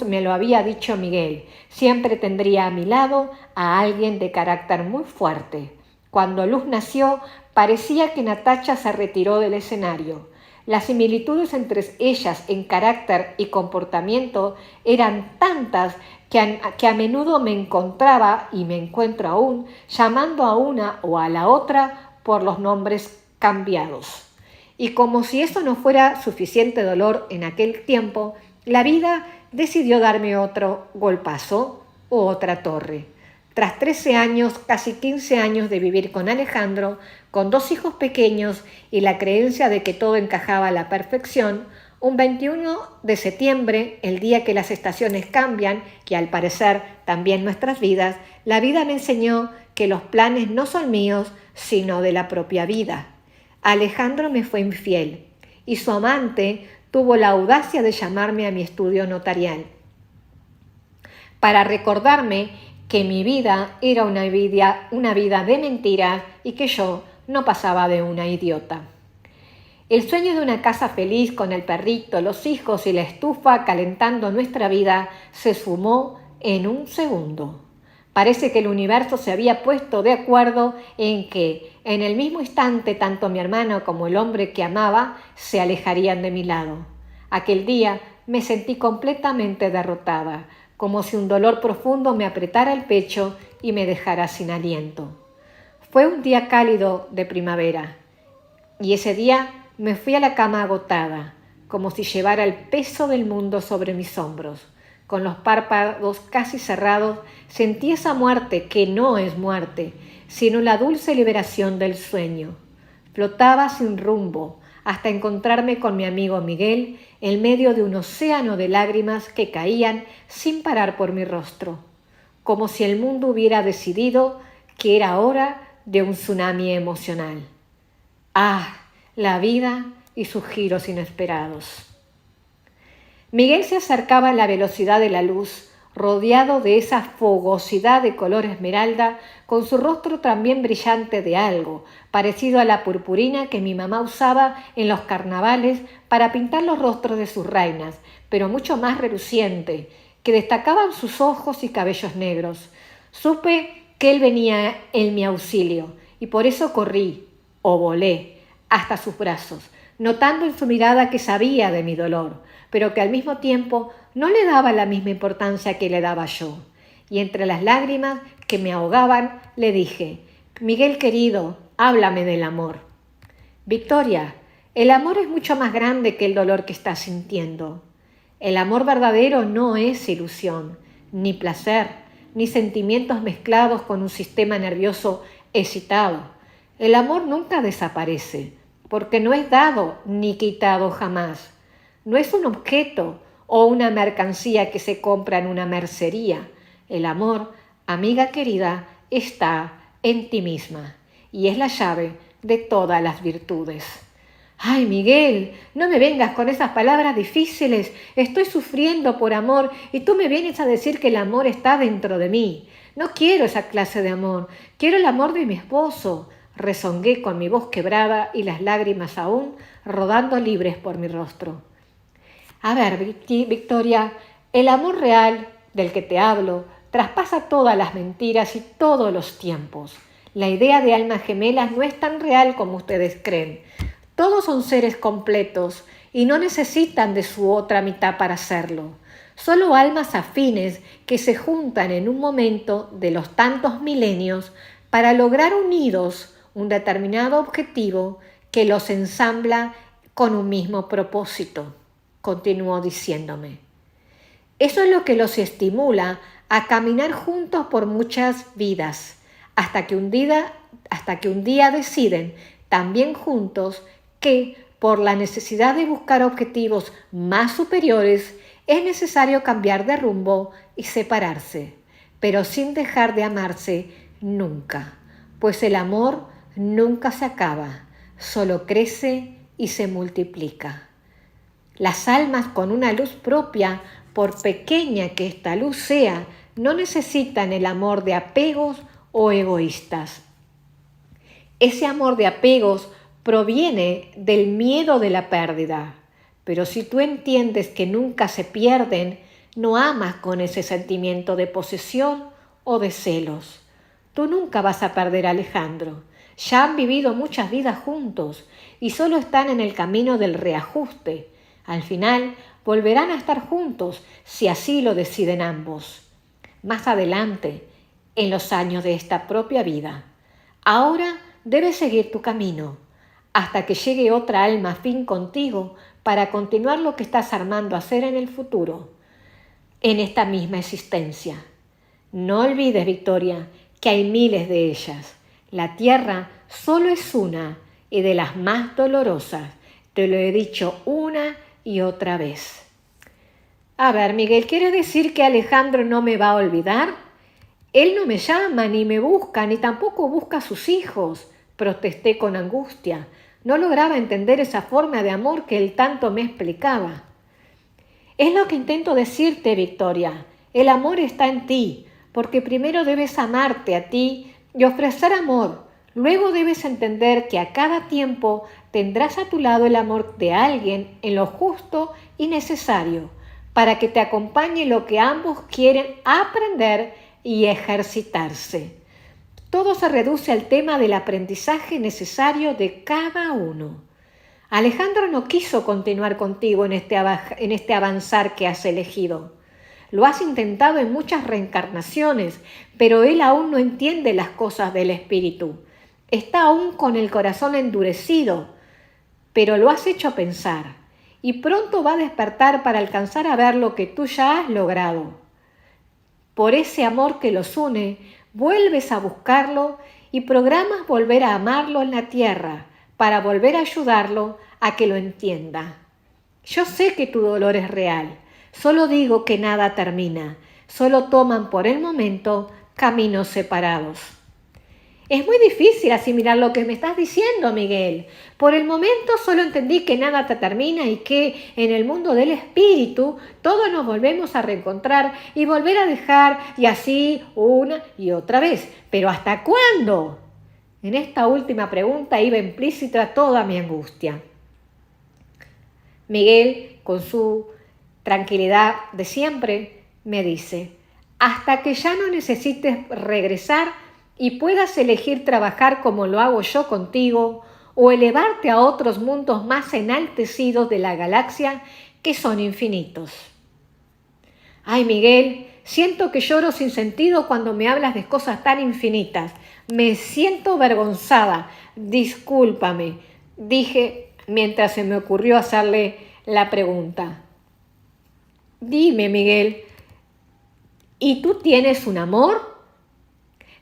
me lo había dicho Miguel, siempre tendría a mi lado a alguien de carácter muy fuerte. Cuando Luz nació, parecía que Natacha se retiró del escenario. Las similitudes entre ellas en carácter y comportamiento eran tantas que a menudo me encontraba, y me encuentro aún, llamando a una o a la otra por los nombres cambiados. Y como si eso no fuera suficiente dolor en aquel tiempo, la vida decidió darme otro golpazo o otra torre. Tras 13 años, casi 15 años de vivir con Alejandro, con 2 hijos pequeños y la creencia de que todo encajaba a la perfección, un 21 de septiembre, el día que las estaciones cambian, y al parecer también nuestras vidas, la vida me enseñó que los planes no son míos, sino de la propia vida. Alejandro me fue infiel y su amante tuvo la audacia de llamarme a mi estudio notarial para recordarme que mi vida era una vida de mentiras y que yo no pasaba de una idiota. El sueño de una casa feliz con el perrito, los hijos y la estufa calentando nuestra vida se esfumó en un segundo. Parece que el universo se había puesto de acuerdo en que, en el mismo instante, tanto mi hermano como el hombre que amaba se alejarían de mi lado. Aquel día me sentí completamente derrotada, como si un dolor profundo me apretara el pecho y me dejara sin aliento. Fue un día cálido de primavera, y ese día me fui a la cama agotada, como si llevara el peso del mundo sobre mis hombros. Con los párpados casi cerrados, sentí esa muerte que no es muerte, sino la dulce liberación del sueño. Flotaba sin rumbo hasta encontrarme con mi amigo Miguel en medio de un océano de lágrimas que caían sin parar por mi rostro, como si el mundo hubiera decidido que era hora de un tsunami emocional. ¡Ah! La vida y sus giros inesperados. Miguel se acercaba a la velocidad de la luz, rodeado de esa fogosidad de color esmeralda, con su rostro también brillante de algo, parecido a la purpurina que mi mamá usaba en los carnavales para pintar los rostros de sus reinas, pero mucho más reluciente, que destacaban sus ojos y cabellos negros. Supe que él venía en mi auxilio, y por eso corrí, o volé, hasta sus brazos, notando en su mirada que sabía de mi dolor, pero que al mismo tiempo no le daba la misma importancia que le daba yo. Y entre las lágrimas que me ahogaban, le dije: Miguel querido, háblame del amor. Victoria, el amor es mucho más grande que el dolor que estás sintiendo. El amor verdadero no es ilusión, ni placer, ni sentimientos mezclados con un sistema nervioso excitado. El amor nunca desaparece, porque no es dado ni quitado jamás. No es un objeto o una mercancía que se compra en una mercería. El amor, amiga querida, está en ti misma y es la llave de todas las virtudes. Ay, Miguel, no me vengas con esas palabras difíciles. Estoy sufriendo por amor y tú me vienes a decir que el amor está dentro de mí. No quiero esa clase de amor. Quiero el amor de mi esposo. Rezongué con mi voz quebrada y las lágrimas aún rodando libres por mi rostro. A ver, Victoria, el amor real del que te hablo traspasa todas las mentiras y todos los tiempos. La idea de almas gemelas no es tan real como ustedes creen. Todos son seres completos y no necesitan de su otra mitad para hacerlo. Solo almas afines que se juntan en un momento de los tantos milenios para lograr unidos un determinado objetivo que los ensambla con un mismo propósito, continuó diciéndome. Eso es lo que los estimula a caminar juntos por muchas vidas, hasta que un día deciden, también juntos, que por la necesidad de buscar objetivos más superiores es necesario cambiar de rumbo y separarse, pero sin dejar de amarse nunca, pues el amor nunca se acaba, solo crece y se multiplica. Las almas con una luz propia, por pequeña que esta luz sea, no necesitan el amor de apegos o egoístas. Ese amor de apegos proviene del miedo de la pérdida, pero si tú entiendes que nunca se pierden, no amas con ese sentimiento de posesión o de celos. Tú nunca vas a perder a Alejandro. Ya han vivido muchas vidas juntos y solo están en el camino del reajuste. Al final volverán a estar juntos si así lo deciden ambos. Más adelante, en los años de esta propia vida. Ahora debes seguir tu camino hasta que llegue otra alma afín contigo para continuar lo que estás armando hacer en el futuro, en esta misma existencia. No olvides, Victoria, que hay miles de ellas. La tierra solo es una y de las más dolorosas. Te lo he dicho una y otra vez. A ver, Miguel, ¿quieres decir que Alejandro no me va a olvidar? Él no me llama, ni me busca, ni tampoco busca a sus hijos, protesté con angustia. No lograba entender esa forma de amor que él tanto me explicaba. Es lo que intento decirte, Victoria. El amor está en ti, porque primero debes amarte a ti y ofrecer amor. Luego debes entender que a cada tiempo tendrás a tu lado el amor de alguien en lo justo y necesario, para que te acompañe lo que ambos quieren aprender y ejercitarse. Todo se reduce al tema del aprendizaje necesario de cada uno. Alejandro no quiso continuar contigo en este avanzar que has elegido. Lo has intentado en muchas reencarnaciones, pero él aún no entiende las cosas del espíritu. Está aún con el corazón endurecido, pero lo has hecho pensar y pronto va a despertar para alcanzar a ver lo que tú ya has logrado. Por ese amor que los une, vuelves a buscarlo y programas volver a amarlo en la tierra para volver a ayudarlo a que lo entienda. Yo sé que tu dolor es real, solo digo que nada termina, solo toman por el momento caminos separados. Es muy difícil asimilar lo que me estás diciendo, Miguel. Por el momento solo entendí que nada te termina y que en el mundo del espíritu todos nos volvemos a reencontrar y volver a dejar y así una y otra vez. ¿Pero hasta cuándo? En esta última pregunta iba implícita toda mi angustia. Miguel, con su tranquilidad de siempre, me dice: hasta que ya no necesites regresar y puedas elegir trabajar como lo hago yo contigo o elevarte a otros mundos más enaltecidos de la galaxia que son infinitos. Ay, Miguel, siento que lloro sin sentido cuando me hablas de cosas tan infinitas. Me siento avergonzada. Discúlpame, dije mientras se me ocurrió hacerle la pregunta. Dime, Miguel, ¿y tú tienes un amor?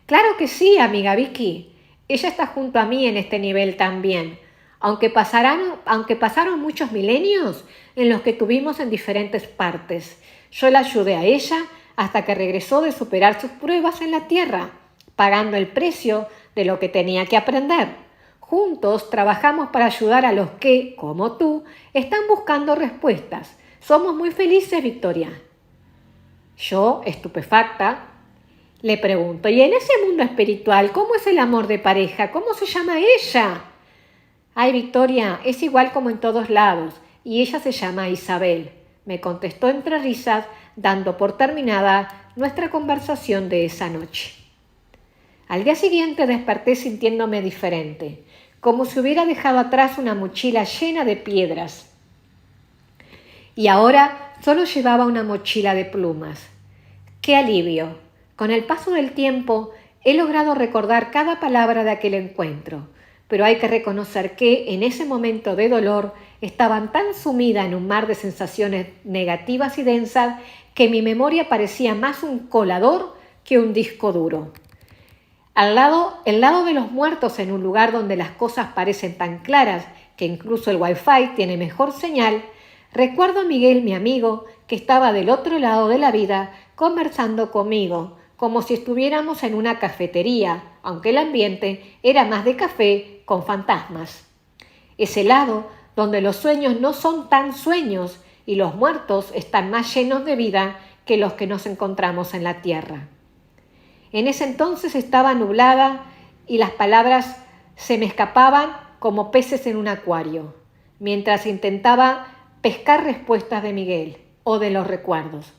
Claro que sí, amiga Vicky. Ella está junto a mí en este nivel también, aunque pasaron muchos milenios en los que tuvimos en diferentes partes. Yo la ayudé a ella hasta que regresó de superar sus pruebas en la Tierra, pagando el precio de lo que tenía que aprender. Juntos trabajamos para ayudar a los que, como tú, están buscando respuestas. Somos muy felices, Victoria. Yo, estupefacta, le pregunto: ¿y en ese mundo espiritual cómo es el amor de pareja? ¿Cómo se llama ella? Ay, Victoria, es igual como en todos lados, y ella se llama Isabel, me contestó entre risas, dando por terminada nuestra conversación de esa noche. Al día siguiente desperté sintiéndome diferente, como si hubiera dejado atrás una mochila llena de piedras. Y ahora solo llevaba una mochila de plumas. ¡Qué alivio! Con el paso del tiempo he logrado recordar cada palabra de aquel encuentro, pero hay que reconocer que en ese momento de dolor estaba tan sumida en un mar de sensaciones negativas y densas que mi memoria parecía más un colador que un disco duro. El lado de los muertos, en un lugar donde las cosas parecen tan claras que incluso el Wi-Fi tiene mejor señal, recuerdo a Miguel, mi amigo, que estaba del otro lado de la vida conversando conmigo, como si estuviéramos en una cafetería, aunque el ambiente era más de café con fantasmas. Ese lado donde los sueños no son tan sueños y los muertos están más llenos de vida que los que nos encontramos en la tierra. En ese entonces estaba nublada y las palabras se me escapaban como peces en un acuario, mientras intentaba pescar respuestas de Miguel o de los recuerdos.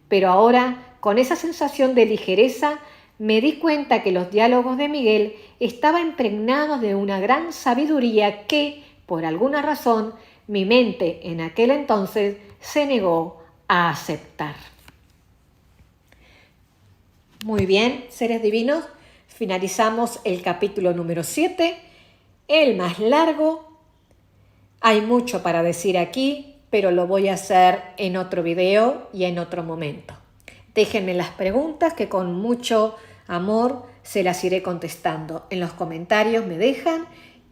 Pero ahora, con esa sensación de ligereza, me di cuenta que los diálogos de Miguel estaban impregnados de una gran sabiduría que, por alguna razón, mi mente en aquel entonces se negó a aceptar. Muy bien, seres divinos, finalizamos el capítulo número 7, el más largo. Hay mucho para decir aquí, pero lo voy a hacer en otro video y en otro momento. Déjenme las preguntas que con mucho amor se las iré contestando. En los comentarios me dejan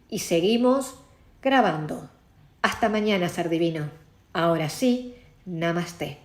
y seguimos grabando. Hasta mañana, ser divino. Ahora sí, namaste.